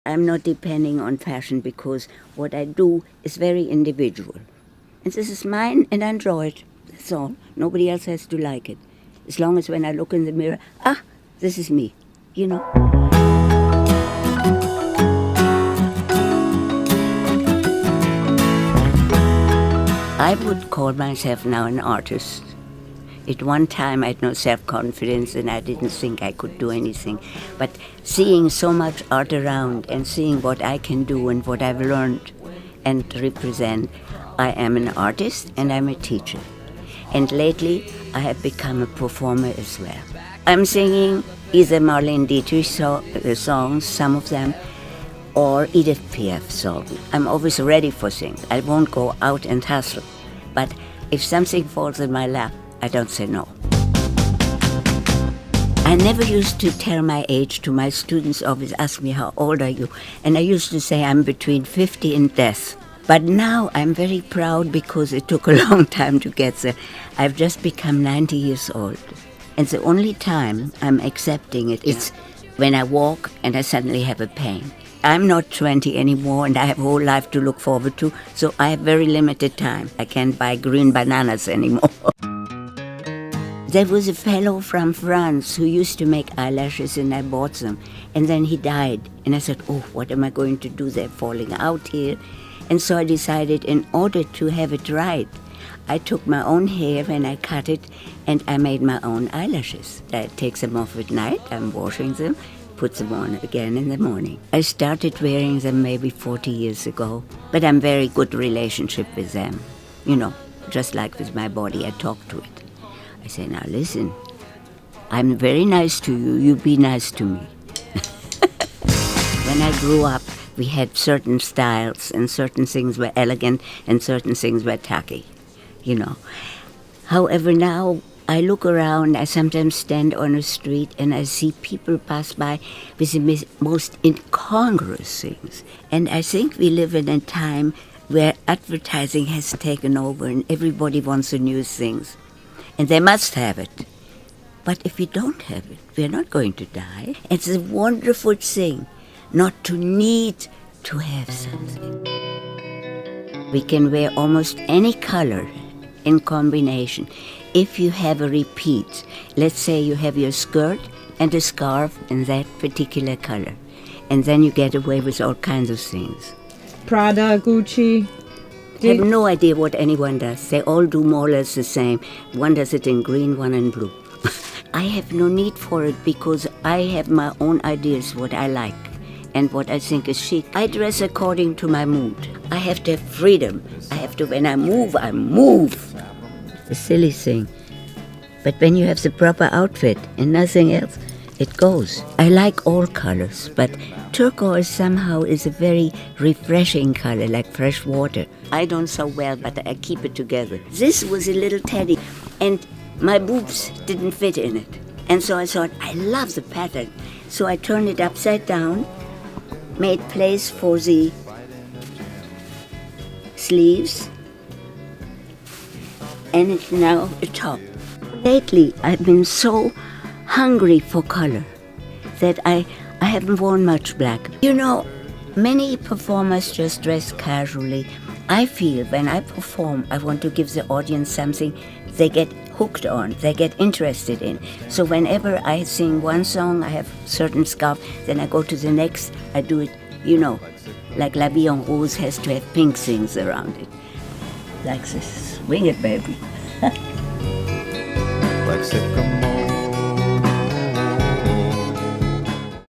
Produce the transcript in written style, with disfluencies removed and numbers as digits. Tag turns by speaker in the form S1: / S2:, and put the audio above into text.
S1: I'm not depending on fashion because what I do is very individual. And this is mine and I enjoy it. That's all. Nobody else has to like it. As long as when I look in the mirror, this is me, you know. I would call myself now an artist. At one time, I had no self-confidence and I didn't think I could do anything. But seeing so much art around and seeing what I can do and what I've learned and represent, I am an artist and I'm a teacher. And lately, I have become a performer as well. I'm singing either Marlene Dietrich songs, some of them, or Edith Piaf songs. I'm always ready for things. I won't go out and hustle. But if something falls in my lap, I don't say no. I never used to tell my age to my students, always ask me, how old are you? And I used to say I'm between 50 and death. But now I'm very proud because it took a long time to get there. I've just become 90 years old. And the only time I'm accepting it is when I walk and I suddenly have a pain. I'm not 20 anymore and I have a whole life to look forward to, so I have very limited time. I can't buy green bananas anymore. There was a fellow from France who used to make eyelashes and I bought them. And then he died. And I said, oh, what am I going to do? They're falling out here. And so I decided in order to have it right, I took my own hair and I cut it and I made my own eyelashes. I take them off at night, I'm washing them, put them on again in the morning. I started wearing them maybe 40 years ago, but I'm very good relationship with them. You know, just like with my body, I talk to it. I say, now listen, I'm very nice to you, you be nice to me. When I grew up, we had certain styles and certain things were elegant and certain things were tacky, you know. However, now I look around, I sometimes stand on a street and I see people pass by with the most incongruous things. And I think we live in a time where advertising has taken over and everybody wants the new things. And they must have it. But if we don't have it, we're not going to die. It's a wonderful thing not to need to have something. We can wear almost any color in combination. If you have a repeat, let's say you have your skirt and a scarf in that particular color, and then you get away with all kinds of things.
S2: Prada, Gucci.
S1: I have no idea what anyone does. They all do more or less the same. One does it in green, one in blue. I have no need for it because I have my own ideas what I like and what I think is chic. I dress according to my mood. I have to have freedom. I have to, when I move, I move. A silly thing. But when you have the proper outfit and nothing else, it goes. I like all colors, but turquoise somehow is a very refreshing color, like fresh water. I don't sew well, but I keep it together. This was a little teddy, and my boobs didn't fit in it. And so I thought, I love the pattern. So I turned it upside down, made place for the sleeves, and it's now a top. Lately, I've been so hungry for color that I haven't worn much black. You know, many performers just dress casually. I feel when I perform, I want to give the audience something they get hooked on, they get interested in. So whenever I sing one song, I have certain scarf, then I go to the next, I do it, you know, like La Vie en Rose has to have pink things around it. Like this. Swing it, baby.
S3: Like sycamore.